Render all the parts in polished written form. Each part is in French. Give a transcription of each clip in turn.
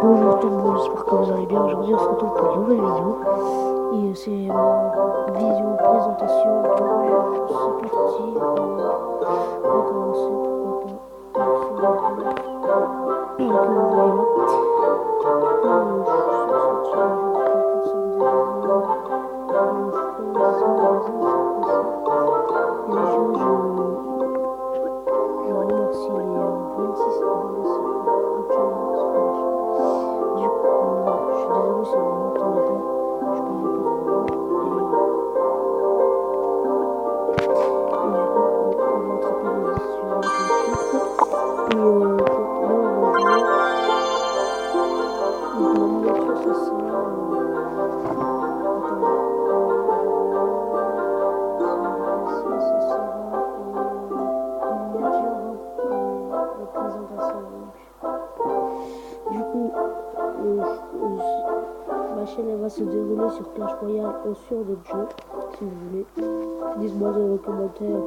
Bonjour tout le monde, j'espère que vous allez bien. Aujourd'hui on se retrouve pour une nouvelle vidéo. Et c'est une vidéo présentation. Donc c'est parti. On va commencer, pourquoi pas. Donc vous voyez là. Je suis sorti aujourd'hui pour cette vidéo. Je remercie les 26 abonnés actuellement. Du coup, je suis désolé si vous m'entendez pas. Je parle un peu trop fort. Et du coup, on va attraper les décisions tout de suite. Et là, on va jouer. Donc, la miniature, ça sera. Attendez. Ça sera une miniature de présentation. Du coup, ma chaîne elle va se dérouler sur Clash Royale ou sur d'autres jeux, si vous voulez. Dites-moi dans les commentaires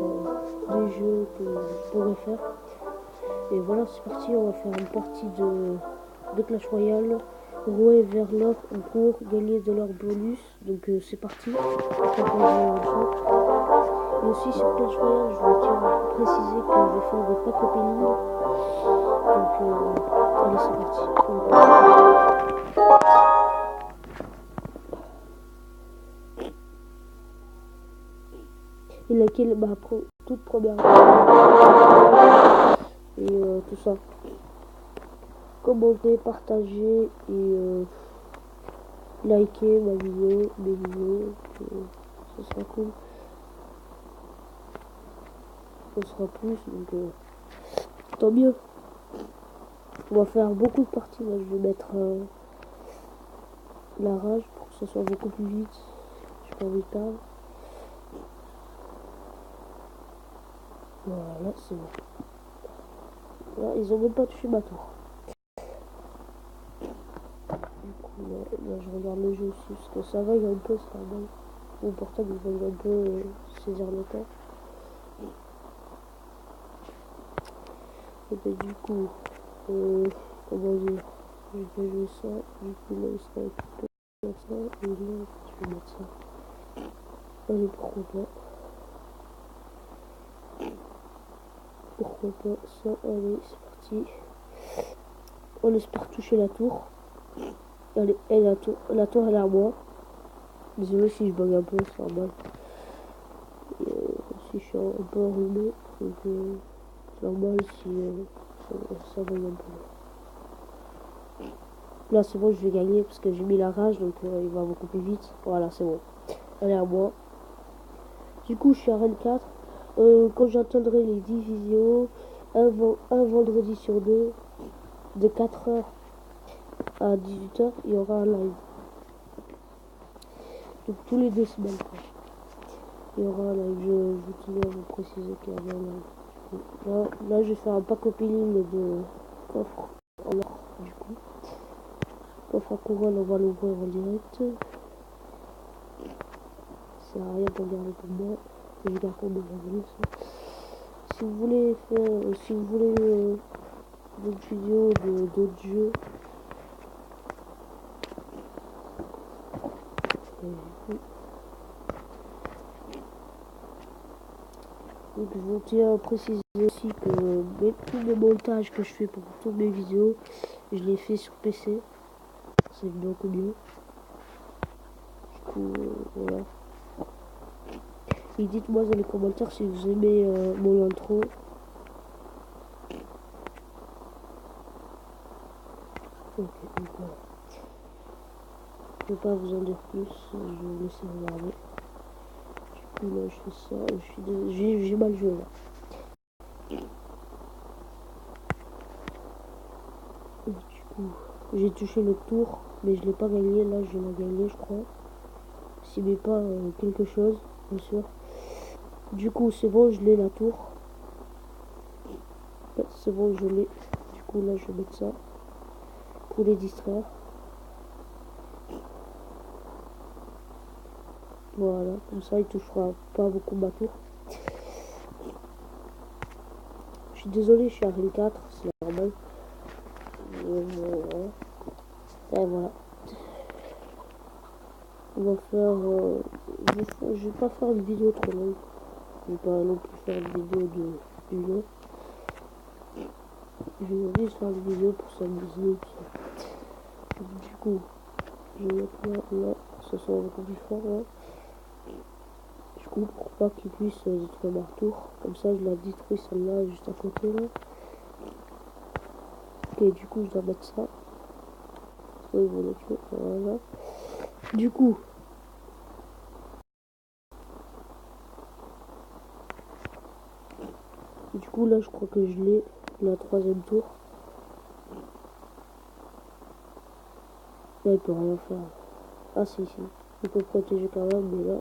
des jeux que je pourrais faire. Et voilà, c'est parti, on va faire une partie de Clash Royale. Rouer vers l'or en cours, gagner de l'or bonus. Donc c'est parti. Et aussi sur Clash Royale, je tiens à préciser que je vais faire des pack opening. Donc allez, c'est parti. Et laquelle ma toute première et tout ça. Commentez, partagez et likez mes vidéos, ce sera cool. Ce sera plus, donc tant mieux. On va faire beaucoup de parties. Là, je vais mettre la rage pour que ce soit beaucoup plus vite. J'ai pas envie de perdre. Voilà, c'est bon. Là, ils ont même pas touché ma tour. Du coup, là, je regarde le jeu aussi parce que ça vague un peu, c'est normal. Mon portable il vague un peu saisir le temps. Et ben, du coup, comment dire, je vais jouer ça. Du coup, là, il sera équipé comme ça. Et là, je vais mettre ça. Allez, pourquoi pas. Pourquoi pas ça. Allez, c'est parti. On espère toucher la tour. Allez, et la tour elle est à moi. Désolé si je bug un peu, c'est normal. Et, si je suis un peu enrhumé, donc c'est normal si ça bug un peu. Là c'est bon, je vais gagner parce que j'ai mis la rage, donc il va beaucoup plus vite. Voilà, c'est bon. Elle est à moi. Du coup, je suis à Rennes 4. Quand j'atteindrai les 10 vidéos, un vendredi sur deux, de 4h à 18h, il y aura un live. Donc tous les 2 semaines, quoi. Il y aura un live. Je tenais à vous préciser qu'il y avait un live. Là, je vais faire un pack opening de coffre en or, du coup. Coffre à couronne, on va l'ouvrir en direct. Ça sert à rien de regarder pour moi. Je garde pour mes abonnés, ça. Si vous voulez faire, si vous voulez d'autres vidéos d'autres jeux, donc je vous tiens à préciser aussi que tous mes montages que je fais pour toutes mes vidéos, je les fais sur PC. C'est beaucoup mieux. Du coup, voilà. Et dites-moi dans les commentaires si vous aimez mon intro. Ok, donc voilà. Je ne vais pas vous en dire plus, je vais vous laisser regarder. Du coup là je fais ça, j'ai mal joué là. Et du coup, j'ai touché le tour, mais je l'ai pas gagné, là je l'ai gagné je crois. S'il met pas quelque chose, bien sûr. Du coup c'est bon, je l'ai la tour. C'est bon, je l'ai. Du coup là je vais mettre ça pour les distraire. Voilà, comme ça il touchera pas beaucoup ma tour. Je suis désolé, je suis à Rennes 4, c'est normal. Voilà. Et voilà. On va faire... je vais pas faire une vidéo trop longue. Je vais pas non plus faire une vidéo de 1 heure. Je vais juste faire une vidéo pour s'amuser. Du coup, je vais mettre là, ce soit beaucoup plus fort là. Du coup, pour pas qu'il puisse détruire ma tour. Comme ça, je la détruis celle-là juste à côté là. Ok, du coup, je dois mettre ça. Oui, voilà. Du coup, là, je crois que je l'ai, la 3e tour. Là, il peut rien faire. Ah, si. Il peut protéger quand même, mais là,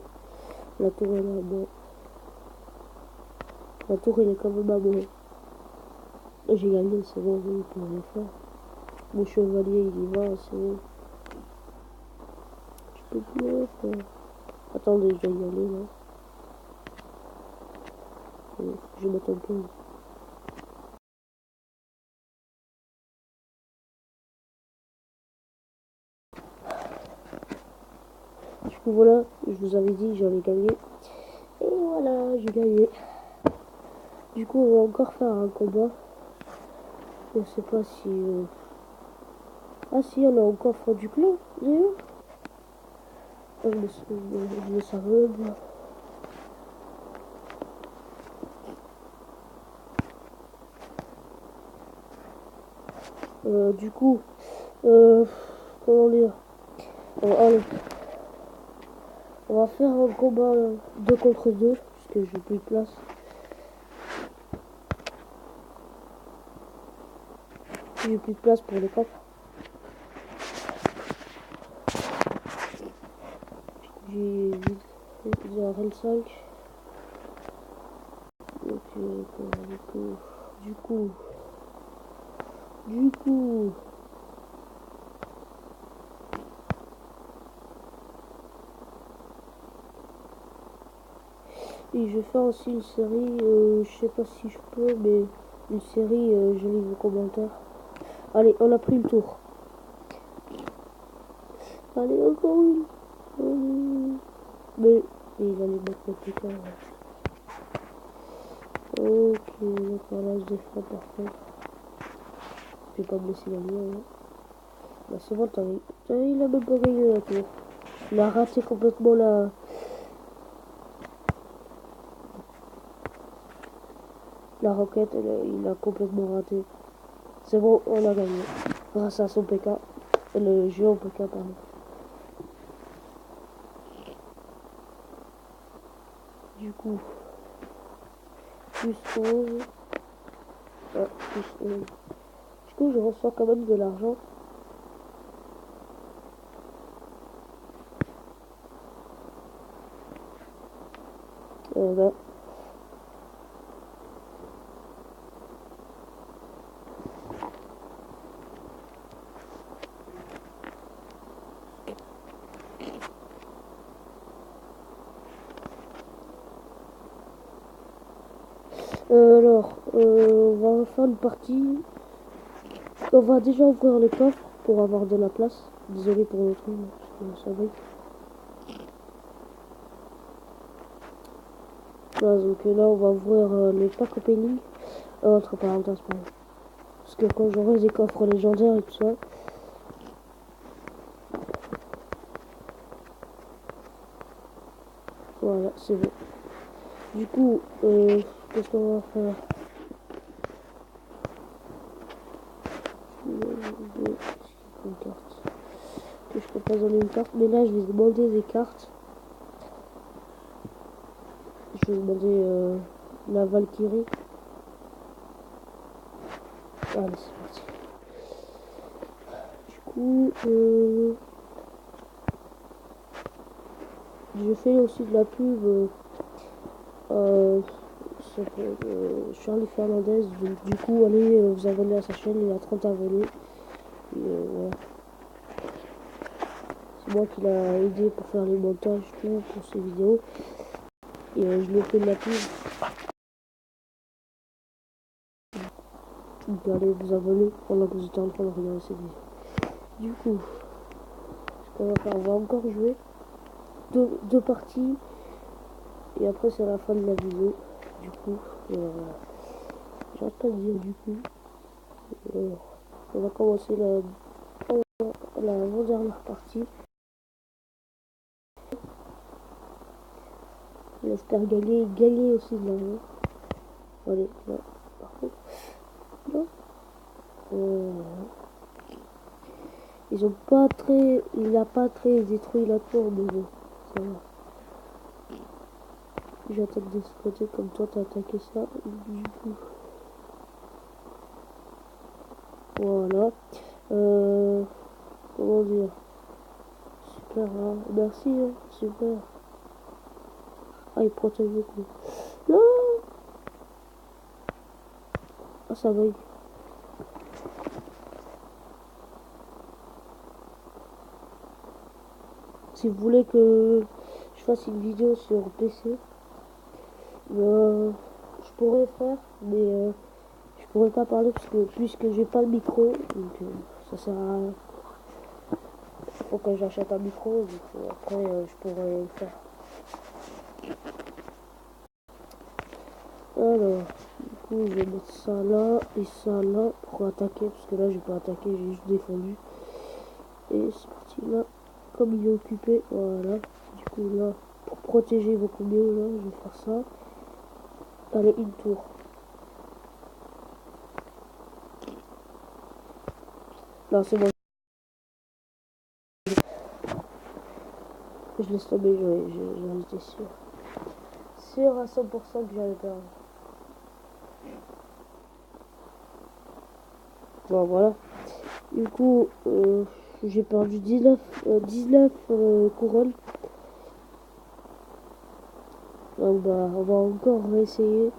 la tour, elle est à moi. La tour, elle est quand même à moi. J'ai gagné, c'est bon, il peut rien faire. Mon chevalier, il y va, c'est bon. Je peux plus rien faire. Attendez, je dois y aller, là. Je vais mettre un peu. Du coup, voilà, je vous avais dit, j'en ai gagné. Et voilà, j'ai gagné. Du coup, on va encore faire un combat. Je sais pas si... Ah si, on a encore fait du clan, d'ailleurs. Oh, je me savais pas. Du coup, comment dire, allez, on va faire un combat 2 contre 2, puisque j'ai plus de place. J'ai plus de place pour les coffres. J'ai un RL 5. Donc, du coup, et je vais faire aussi une série, je sais pas si je peux, mais une série, je lis vos commentaires. Allez, on a pris le tour. Allez, encore une. Mais il allait mettre le PK. Ok, d'accord, là je défends par contre. Je vais pas me laisser gagner. Hein. Bah c'est bon, il a même pas gagné la tour. Il a raté complètement la roquette, il a complètement raté. C'est bon, on a gagné. Grâce à son PK. Le jeu en PK, pardon. Du coup, plus 11. Ah, plus 11. Du coup, je reçois quand même de l'argent. Bah. Alors, on va refaire une partie. On va déjà ouvrir les coffres pour avoir de la place. Désolé pour le truc, parce que ça brille. Voilà, donc là, on va ouvrir les packs opening. Entre parenthèses, pardon. Parce que quand j'aurai des coffres légendaires et tout ça. Voilà, c'est bon. Du coup, qu'est-ce qu'on va faire? Une carte. Je peux pas donner une carte, mais là je vais demander des cartes. Je vais demander la Valkyrie. Allez, c'est parti. Du coup, je fais aussi de la pub. Charlie Fernandez. Donc, du coup, allez vous abonner à sa chaîne. Il a 30 abonnés. Et, voilà. C'est moi qui l'a aidé pour faire les montages, tout, pour ses vidéos. Et je lui ai fait de la pub. Donc allez vous abonner pendant que vous êtes en train de regarder cette vidéo. Du coup, On va encore jouer deux parties. Et après c'est la fin de la vidéo. Du coup, j'arrête pas de dire du coup. On va commencer la avant-dernière partie. J'espère gagner aussi de l'argent. Allez, là, par contre, là. Il a pas très détruit la tour, mais bon, ça va. J'attaque de ce côté comme toi t'as attaqué ça. Du coup, voilà. Comment dire? Super, hein. Merci, hein. Super. Ah, il protège beaucoup. Non. Ah, ça va. Si vous voulez que je fasse une vidéo sur PC, je pourrais faire, mais je pourrais pas parler puisque j'ai pas le micro, donc ça sert à rien. Faut que j'achète un micro, donc après je pourrais le faire. Alors, du coup je vais mettre ça là et ça là pour attaquer, parce que là j'ai pas attaqué, j'ai juste défendu. Et c'est parti là, comme il est occupé, voilà. Du coup là, pour protéger beaucoup mieux, là, je vais faire ça. Allez, une tour. Non, c'est bon. Je laisse tomber, j'en étais sûr. Sûr à 100% que j'allais perdre. Bon, voilà. Du coup, j'ai perdu 19 couronnes. Donc, bah, on va encore réessayer.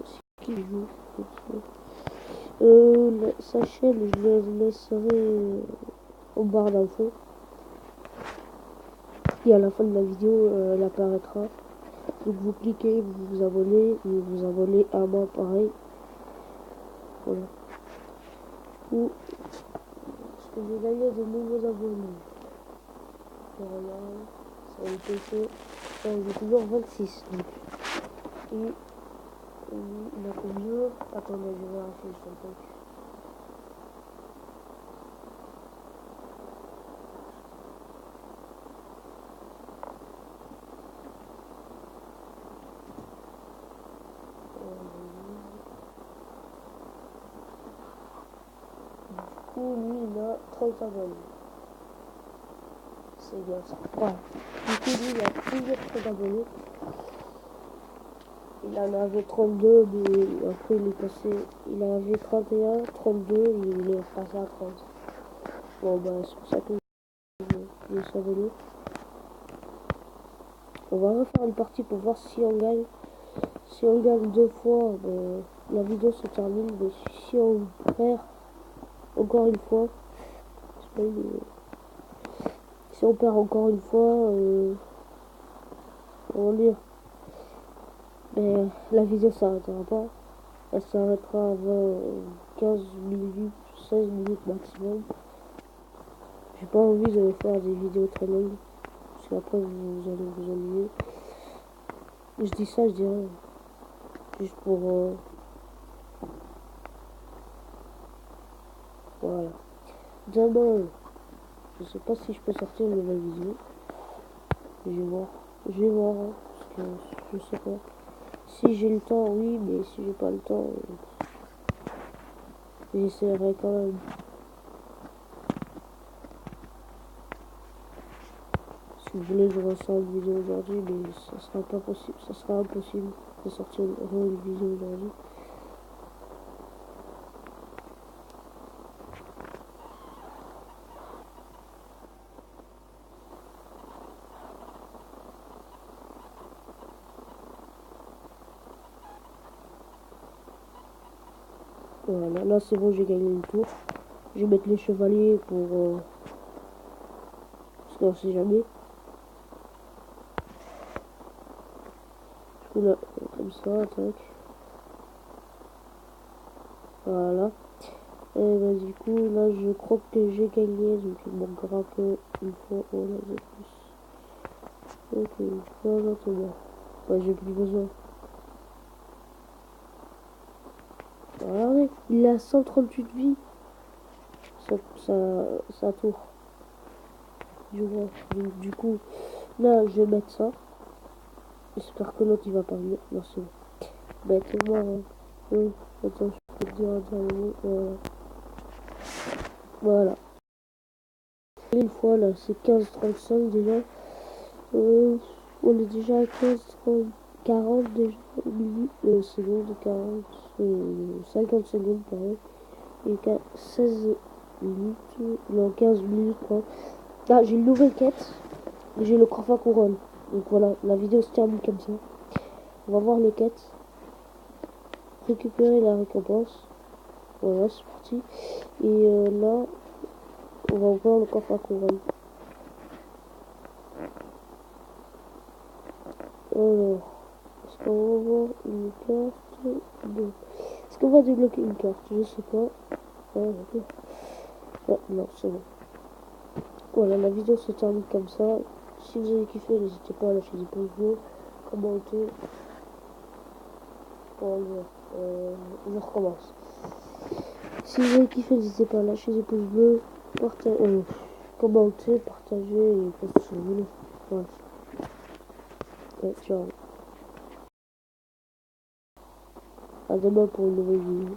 C'est qui joue sa chaîne, je le laisserai en barre d'infos. Et à la fin de la vidéo, elle apparaîtra. Donc, vous cliquez, vous vous abonnez, et vous abonnez à moi pareil. Voilà. Ou, parce que j'ai gagné de nouveaux abonnés. Voilà. Sur le PC. J'ai toujours 26. Donc. Et il a combien? Attendez, je vais vérifier sur le truc. Du coup, lui, il a 30 abonnés. C'est bien ça. Voilà. Du coup, lui, il a toujours 30 abonnés. Il en avait 32, mais après, il est passé. Il en avait 31, 32, et il est passé à 30. Bon, bah, c'est pour ça que je suis abonné. On va refaire une partie pour voir si on gagne. Si on gagne deux fois, ben, la vidéo se termine. Mais si on perd encore une fois, si on perd encore une fois, comment dire, ben, la vidéo s'arrêtera pas. Elle s'arrêtera avant 15 minutes, 16 minutes maximum. J'ai pas envie de faire des vidéos très longues. Parce qu'après vous allez vous ennuyer. Je dis ça, je dis rien. Juste pour... voilà. Demain, je sais pas si je peux sortir une nouvelle vidéo. Je vais voir. Je vais voir. Hein, parce que je sais pas. Si j'ai le temps, oui. Mais si j'ai pas le temps, j'essaierai quand même. Si vous voulez, je ressors une vidéo aujourd'hui. Mais ça sera pas possible. Ça sera impossible de sortir une vidéo aujourd'hui. Voilà, là c'est bon, j'ai gagné une tour. Je vais mettre les chevaliers pour... parce qu'on sait jamais. Du coup là, comme ça, tac. Voilà. Et bah, du coup, là, je crois que j'ai gagné, donc il manquera que une fois. Oh là, j'ai plus. Ok, voilà, c'est bon. Bah, j'ai plus besoin. Regardez, il a 138 vies. Ça tour. Du moins. Donc, du coup, là, je vais mettre ça. J'espère que l'autre il va pas venir. Non, c'est bon. Bête-moi. Oui, attends, je peux te dire un dernier mot. Voilà. Voilà. Et une fois là, c'est 15h35 déjà. Euh, on est déjà à 15h30, 40 déjà minutes, secondes, 40, 50 secondes, pardon. Et 16 minutes, non 15 minutes quoi. Là, j'ai une nouvelle quête. Et j'ai le coffre à couronne. Donc voilà, la vidéo se termine comme ça. On va voir les quêtes. Récupérer la récompense. Voilà, c'est parti. Et là, on va ouvrir le coffre à couronne. Alors, est-ce qu'on va avoir une carte? Non. Est-ce qu'on va débloquer une carte? Je sais pas. Ah, ok. Ah, non, c'est bon. Voilà, la vidéo se termine comme ça. Si vous avez kiffé, n'hésitez pas à lâcher des pouces bleus, commenter. Bon, je recommence. Si vous avez kiffé, n'hésitez pas à lâcher des pouces bleus, commenter, partager et faites ce que vous voulez. Voilà. Ouais, ciao. À demain pour une nouvelle vidéo.